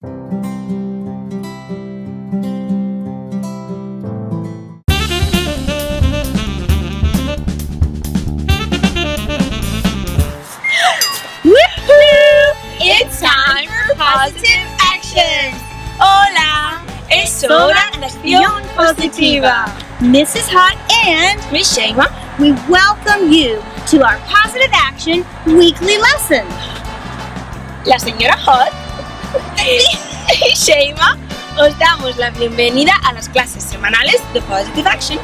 It's time for positive actions. Hola, es hora de acción positiva. Mrs. Hot and Miss Shema, we welcome you to our Positive Action weekly lesson. la señora Hot y Shema, os damos la bienvenida a las clases semanales de Positive Action.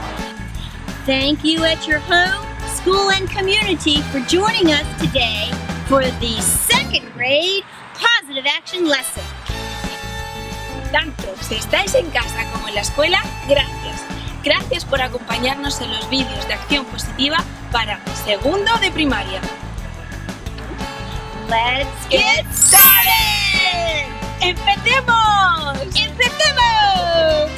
Thank you at your home, school, and community for joining us today for the second grade Positive Action lesson. Tanto si estáis en casa como en la escuela, gracias. Gracias por acompañarnos en los vídeos de acción positiva para segundo de primaria. Let's get started! ¡Empecemos! ¡Empecemos!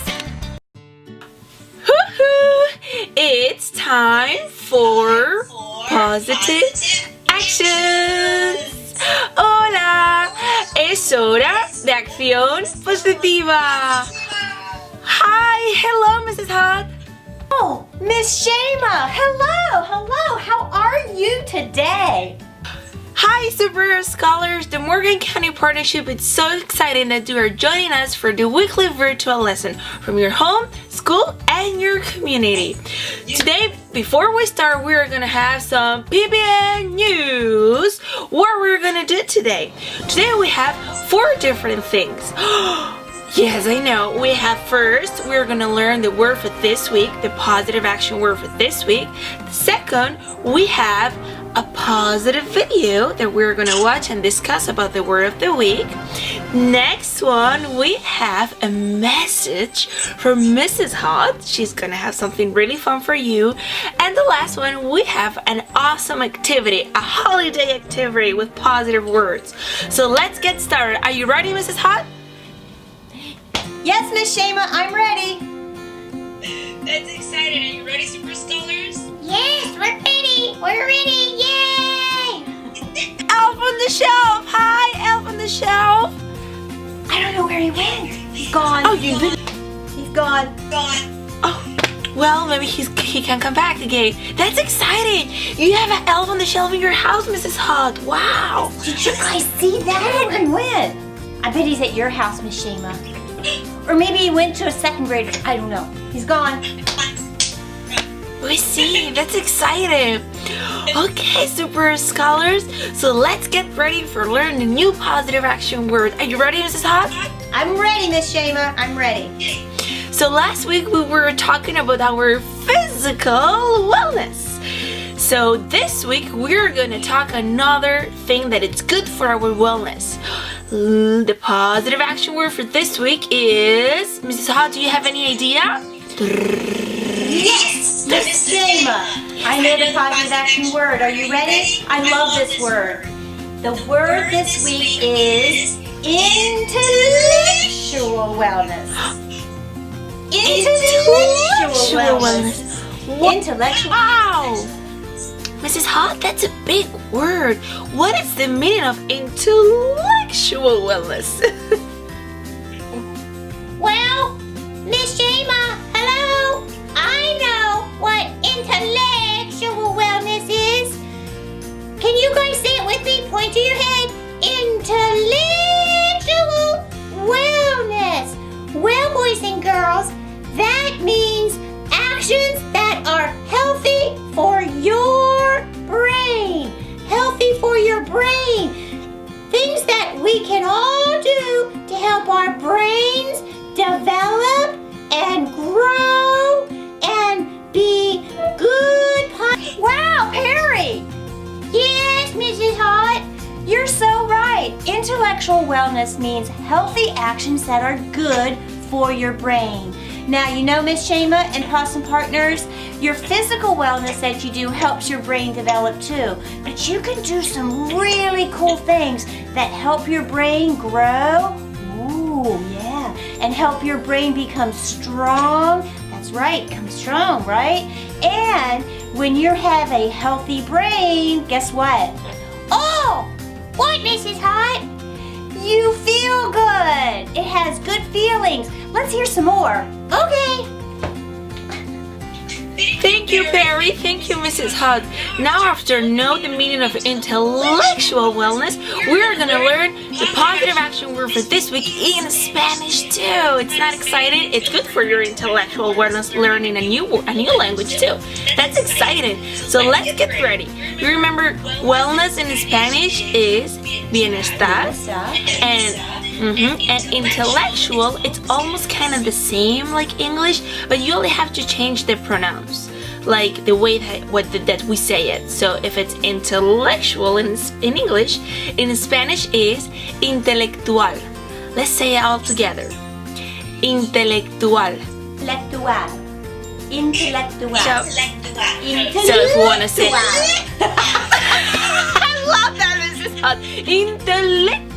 It's time for positive actions. Hola, es hora de acción positiva. Hi, hello, Mrs. Hot. Oh, Miss Shema, hello, how are you today? Hi, Super Scholars. The Morgan County Partnership is so excited that you are joining us for the weekly virtual lesson from your home, school, and your community. Today, before we start, we're going to have some PBN news. What we're going to do today? Today we have 4 different things. Yes, I know. We have first, we're going to learn the word for this week, the positive action word for this week. The second, we have a positive video that we're going to watch and discuss about the word of the week. Next one, we have a message from Mrs. Hot. She's going to have something really fun for you. And the last one, we have an awesome activity, a holiday activity with positive words. So let's get started. Are you ready, Mrs. Hot? Yes, Miss Shema, I'm ready. That's exciting. Are you ready, Super Scholars? Yes, we're ready, yay! Elf on the shelf. Hi, Elf on the shelf. I don't know where he went. He's gone. Oh, you did. He's gone. Oh, well, maybe he can come back again. That's exciting. You have an elf on the shelf in your house, Mrs. Hot. Wow. Did you guys see that? And when? I bet he's at your house, Miss Shema. Or maybe he went to a second grader. I don't know. He's gone. We see. That's exciting. Okay, Super Scholars. So let's get ready for learning the new positive action word. Are you ready, Mrs. Hot? I'm ready, Miss Shema. I'm ready. So last week we were talking about our physical wellness. So this week we're going to talk another thing that it's good for our wellness. The positive action word for this week is... Mrs. Hot, do you have any idea? Yes, Miss Shema. I know the positive action word. Are you ready? I love this word. The word this week is intellectual wellness. Intellectual wellness. Intellectual. Wow! Mrs. Hot, that's a big word. What is the meaning of intellectual wellness? Well, Miss Shema, hello. I know what intellectual wellness is. Can you guys say it with me? Point to your head. Intellectual wellness. Well, boys and girls, that means actions that are healthy for your brain. Healthy for your brain. Things that we can all do to help our brains develop and grow and be good. Wow, Perry! Yes, Mrs. Hot, you're so right. Intellectual wellness means healthy actions that are good for your brain. Now, you know, Miss Shema and Possum Partners, your physical wellness that you do helps your brain develop too. But you can do some really cool things that help your brain grow. Ooh, yeah. And help your brain become strong. That's right, become strong, right? And when you have a healthy brain, guess what? Oh, what, Mrs. Hot? You feel good. let's hear some more. Okay. Thank you, Perry. Thank you, Mrs. Hogg. Now, after know the meaning of intellectual wellness, we are going to learn the positive action word for this week in Spanish too. It's not exciting. It's good for your intellectual wellness, learning a new language too. That's exciting. So let's get ready. You remember wellness in Spanish is bienestar, and intellectual, it's almost kind of the same like English, but you only have to change the pronouns, like the way that we say it. So if it's intellectual in English, in Spanish is intelectual. Let's say it all together. Intelectual. Intellectual. So if we want to say, I love that, Mrs. Hot. Intellectual.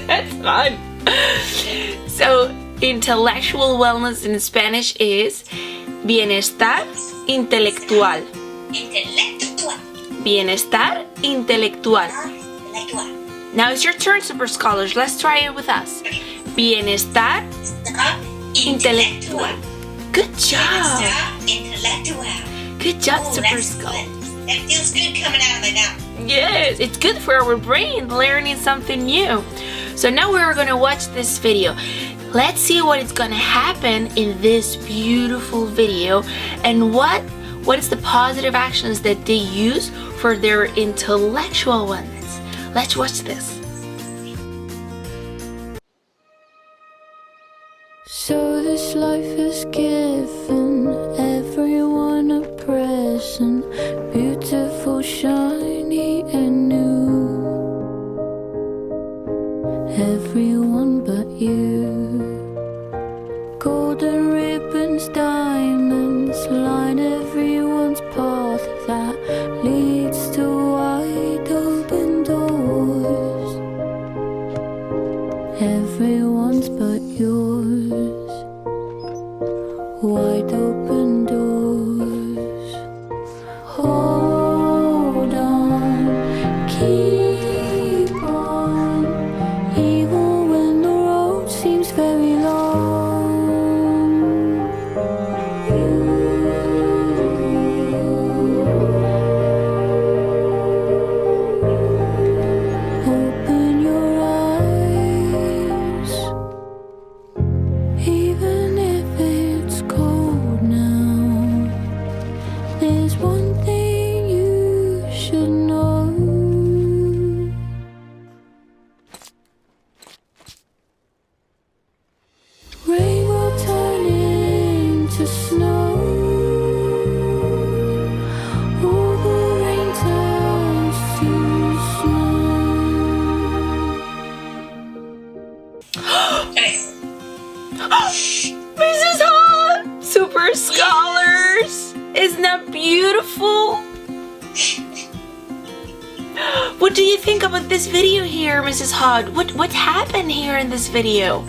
That's fun. So intellectual wellness in Spanish is bienestar intelectual. Bienestar intelectual. Now it's your turn, Super Scholars. Let's try it with us. Bienestar intelectual. Good job. Good job, Super Scholars. That feels good coming out of my mouth. Yes, it's good for our brain, learning something new. So now we're going to watch this video. Let's see what is going to happen in this beautiful video and what is the positive actions that they use for their intellectual wellness. Let's watch this. So this life has given everyone a present, beautiful, shiny and new. Everyone but you. Golden ribbons, diamonds line everyone's path that leads to wide open doors. Everyone's but yours. Wide open doors. Hold on, keep on, even when the road seems very long. Open your eyes, even if it's cold now. There's one thing you should know. Rain will turn into snow. All the rain turns to snow. Mrs. Hall, Super Scholars, isn't that beautiful? What do you think about this video here, Mrs. Hod? What happened here in this video?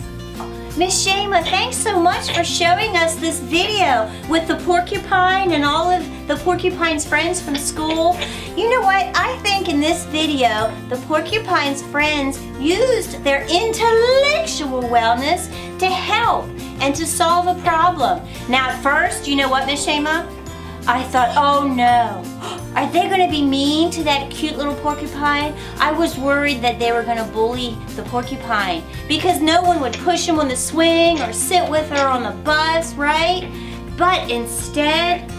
Miss Shayla, thanks so much for showing us this video with the porcupine and all of the porcupine's friends from school. You know what? I think in this video, the porcupine's friends used their intellectual wellness to help and to solve a problem. Now at first, you know what, Miss Shayla? I thought, oh no, are they going to be mean to that cute little porcupine? I was worried that they were going to bully the porcupine because no one would push him on the swing or sit with her on the bus, right? But instead,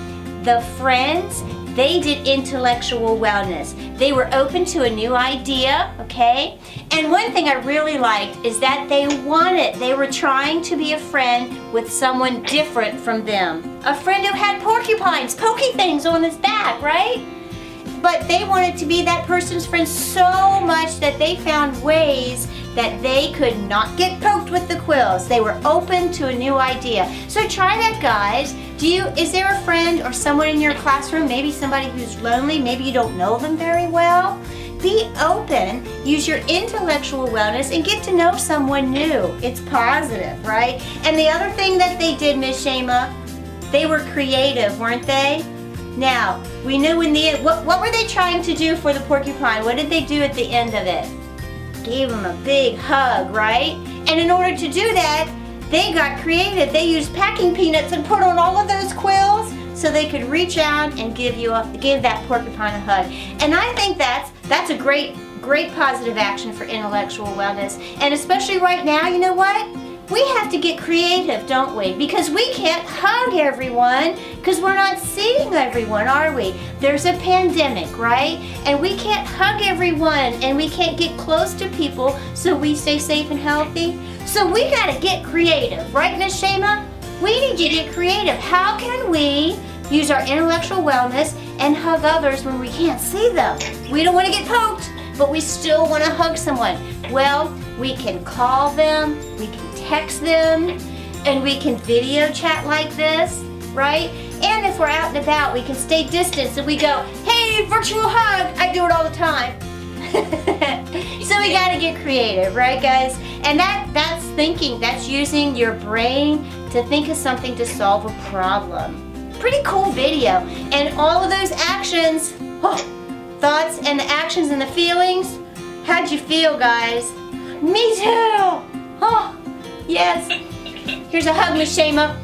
the friends, they did intellectual wellness. They were open to a new idea, okay? And one thing I really liked is that they were trying to be a friend with someone different from them. A friend who had porcupines, pokey things on his back, right? But they wanted to be that person's friend so much that they found ways that they could not get poked with the quills. They were open to a new idea. So try that, guys. Is there a friend or someone in your classroom, maybe somebody who's lonely, maybe you don't know them very well? Be open, use your intellectual wellness, and get to know someone new. It's positive, right? And the other thing that they did, Miss Shayla, they were creative, weren't they? Now, we knew what were they trying to do for the porcupine? What did they do at the end of it? gave them a big hug, right? And in order to do that, they got creative. They used packing peanuts and put on all of those quills so they could reach out and give that porcupine a hug. And I think that's a great positive action for intellectual wellness. And especially right now, you know what? We have to get creative, don't we? Because we can't hug everyone because we're not seeing everyone, are we? There's a pandemic, right? And we can't hug everyone and we can't get close to people so we stay safe and healthy. So we gotta get creative, right, Miss Shema? We need to get creative. How can we use our intellectual wellness and hug others when we can't see them? We don't want to get poked, but we still want to hug someone. Well, we can call them, we can text them, and we can video chat like this, right? And if we're out and about, we can stay distant and we go, hey, virtual hug. I do it all the time. So we gotta get creative, right, guys? And that's thinking, that's using your brain to think of something to solve a problem. Pretty cool video. And all of those actions, thoughts and the actions and the feelings, how'd you feel, guys? Me too. Oh, yes. Here's a hug, Miss Shema.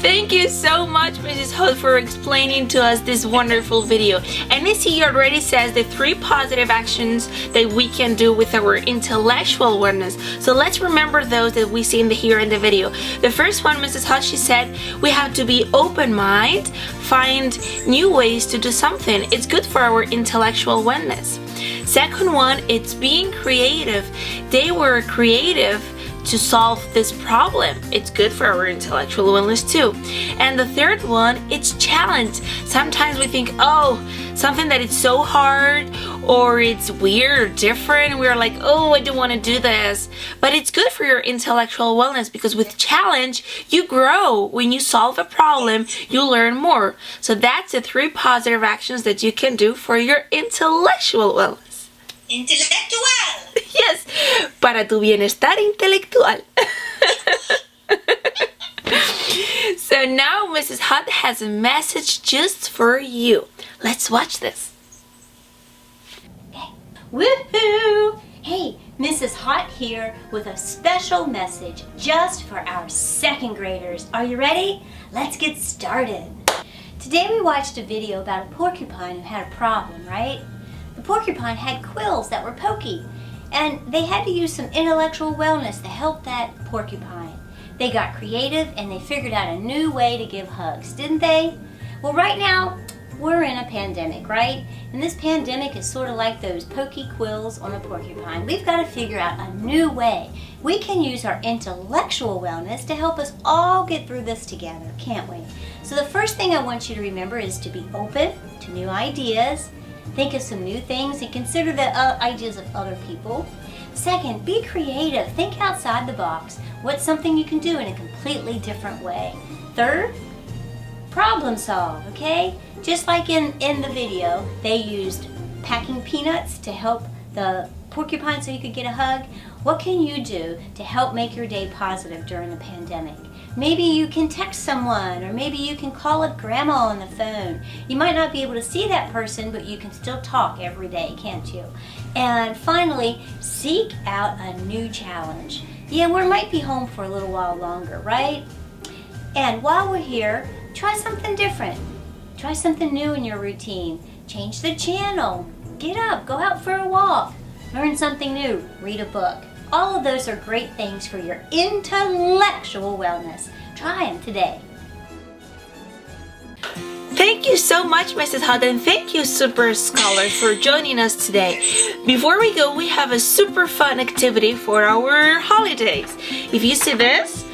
Thank you so much, Mrs. Holt, for explaining to us this wonderful video. And Missy already says the 3 positive actions that we can do with our intellectual wellness. So let's remember those that we see here in the video. The first one, Mrs. Holt, she said we have to be open-minded, find new ways to do something. It's good for our intellectual wellness. Second one, it's being creative. They were creative to solve this problem. It's good for our intellectual wellness too. And the third one, it's challenge. Sometimes we think, oh, something that is so hard or it's weird or different. We're like, oh, I don't want to do this. But it's good for your intellectual wellness because with challenge, you grow. When you solve a problem, you learn more. So that's the 3 positive actions that you can do for your intellectual wellness. Intelectual! Yes, para tu bienestar intelectual. So now Mrs. Hutt has a message just for you. Let's watch this. Woohoo! Hey, Mrs. Hot here with a special message just for our 2nd graders. Are you ready? Let's get started. Today we watched a video about a porcupine who had a problem, right? The porcupine had quills that were pokey, and they had to use some intellectual wellness to help that porcupine. They got creative and they figured out a new way to give hugs, didn't they? Well, right now, we're in a pandemic, right? And this pandemic is sort of like those pokey quills on a porcupine. We've got to figure out a new way. We can use our intellectual wellness to help us all get through this together, can't we? So the first thing I want you to remember is to be open to new ideas. Think of some new things and consider the ideas of other people. Second, be creative. Think outside the box. What's something you can do in a completely different way? Third, problem solve, okay? Just like in the video, they used packing peanuts to help the porcupine so you could get a hug. What can you do to help make your day positive during the pandemic? Maybe you can text someone, or maybe you can call up grandma on the phone. You might not be able to see that person, but you can still talk every day, can't you? And finally, seek out a new challenge. Yeah, we might be home for a little while longer, right? And while we're here, try something different. Try something new in your routine. Change the channel. Get up, go out for a walk. Learn something new, read a book. All of those are great things for your intellectual wellness. Try them today. Thank you so much, Mrs. Hutt, and thank you, Super Scholars, for joining us today. Before we go, we have a super fun activity for our holidays. If you see this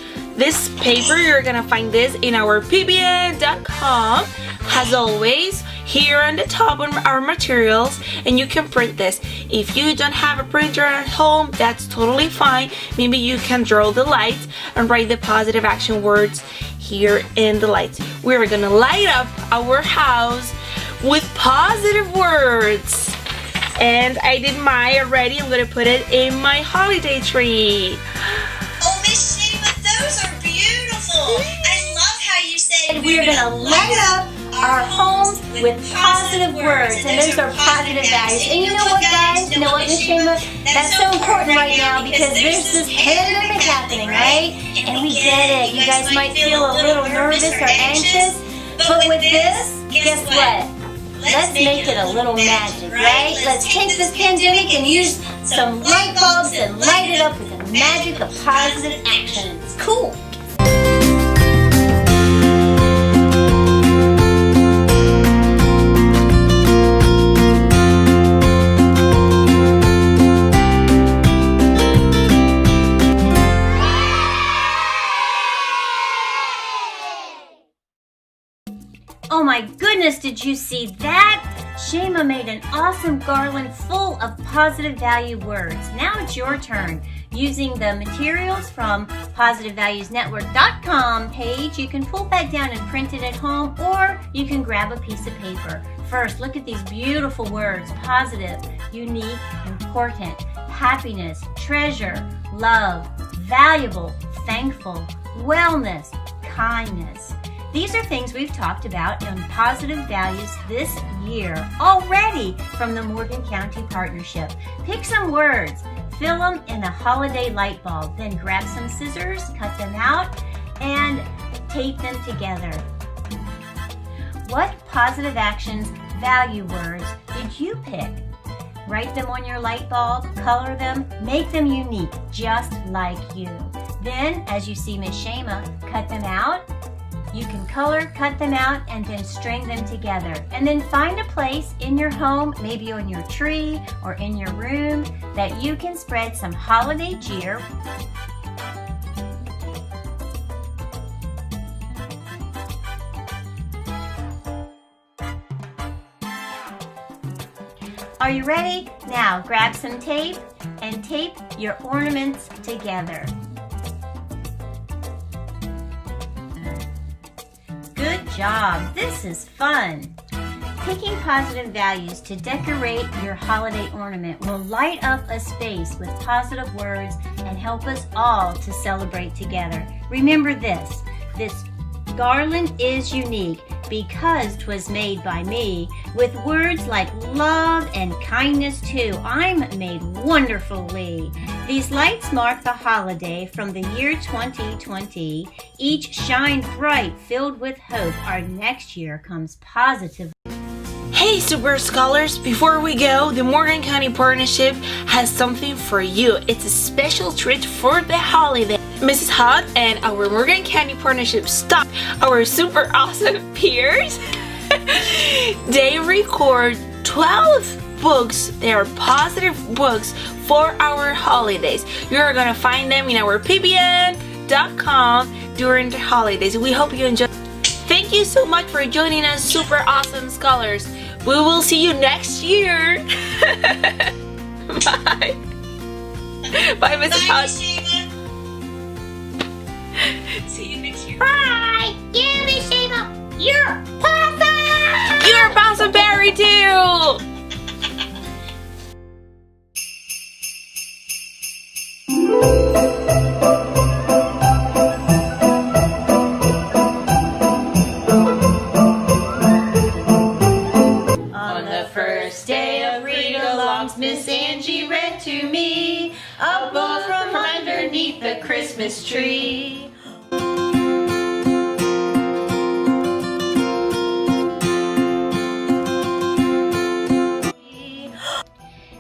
paper, you're gonna find this in our pbn.com. As always, here on the top of our materials, and you can print this. If you don't have a printer at home, that's totally fine. Maybe you can draw the lights and write the positive action words here in the lights. We're gonna light up our house with positive words. And I did mine already. I'm gonna put it in my holiday tree. Oh, Miss Sheba, those are beautiful. I love how you said we're gonna light up our homes with positive words, and those are positive values. And you know what, guys? You know what, Miss Shema? That's so important right now because there's this pandemic happening, right? And we get it. You guys might feel a little nervous or anxious, but with this, guess what? Let's make it a little magic, right? Let's take this pandemic and use some light bulbs and light it up with the magic of positive actions. Cool! Oh my goodness, did you see that? Shema made an awesome garland full of positive value words. Now it's your turn. Using the materials from positivevaluesnetwork.com page, you can pull that down and print it at home, or you can grab a piece of paper. First, look at these beautiful words: positive, unique, important, happiness, treasure, love, valuable, thankful, wellness, kindness. These are things we've talked about in positive values this year already from the Morgan County Partnership. Pick some words, fill them in a holiday light bulb, then grab some scissors, cut them out, and tape them together. What positive actions, value words did you pick? Write them on your light bulb, color them, make them unique, just like you. Then, as you see Miss Shema, cut them out. You can color, cut them out, and then string them together. And then find a place in your home, maybe on your tree or in your room, that you can spread some holiday cheer. Are you ready? Now grab some tape and tape your ornaments together. Good job. This is fun. Picking positive values to decorate your holiday ornament will light up a space with positive words and help us all to celebrate together. Remember this garland is unique because 'twas made by me, with words like love and kindness too. I'm made wonderfully. These lights mark the holiday from the year 2020. Each shine bright, filled with hope. Our next year comes positive. Hey Super Scholars, before we go, the Morgan County Partnership has something for you. It's a special treat for the holiday. Mrs. Hott and our Morgan County Partnership staff, our super awesome peers, they record 12 books. They are positive books for our holidays. You're gonna find them in our ppn.com during the holidays. We hope you enjoy. Thank you so much for joining us, super awesome scholars. We will see you next year. Bye. Bye, Mrs. Hott. See you next year. Bye! Yeah, Miss Shema, you're awesome! You're awesome, Barry, too! On the first day of read-alongs, Miss Angie read to me a book from underneath the Christmas tree.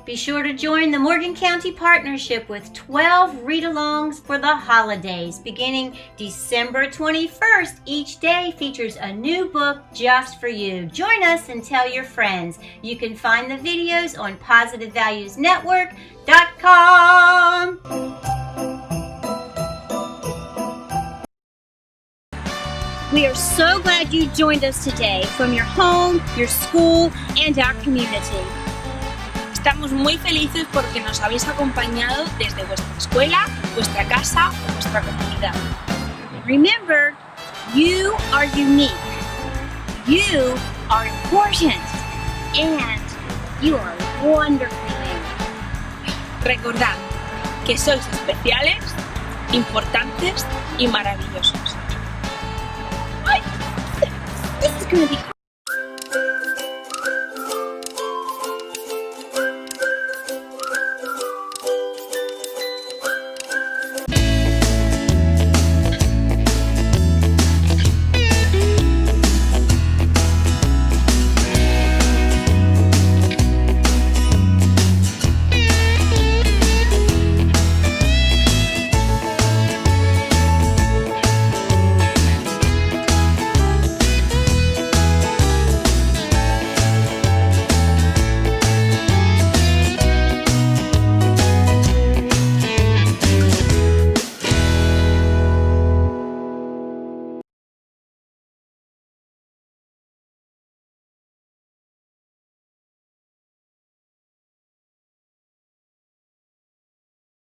Be sure to join the Morgan County Partnership with 12 read-alongs for the holidays. Beginning December 21st, each day features a new book just for you. Join us and tell your friends. You can find the videos on positivevaluesnetwork.com. We are so glad you joined us today from your home, your school, and our community. Estamos muy felices porque nos habéis acompañado desde vuestra escuela, vuestra casa o vuestra comunidad. Remember, you are unique, you are important, and you are wonderfully made. Recordad que sois especiales, importantes y maravillosos. This is going to be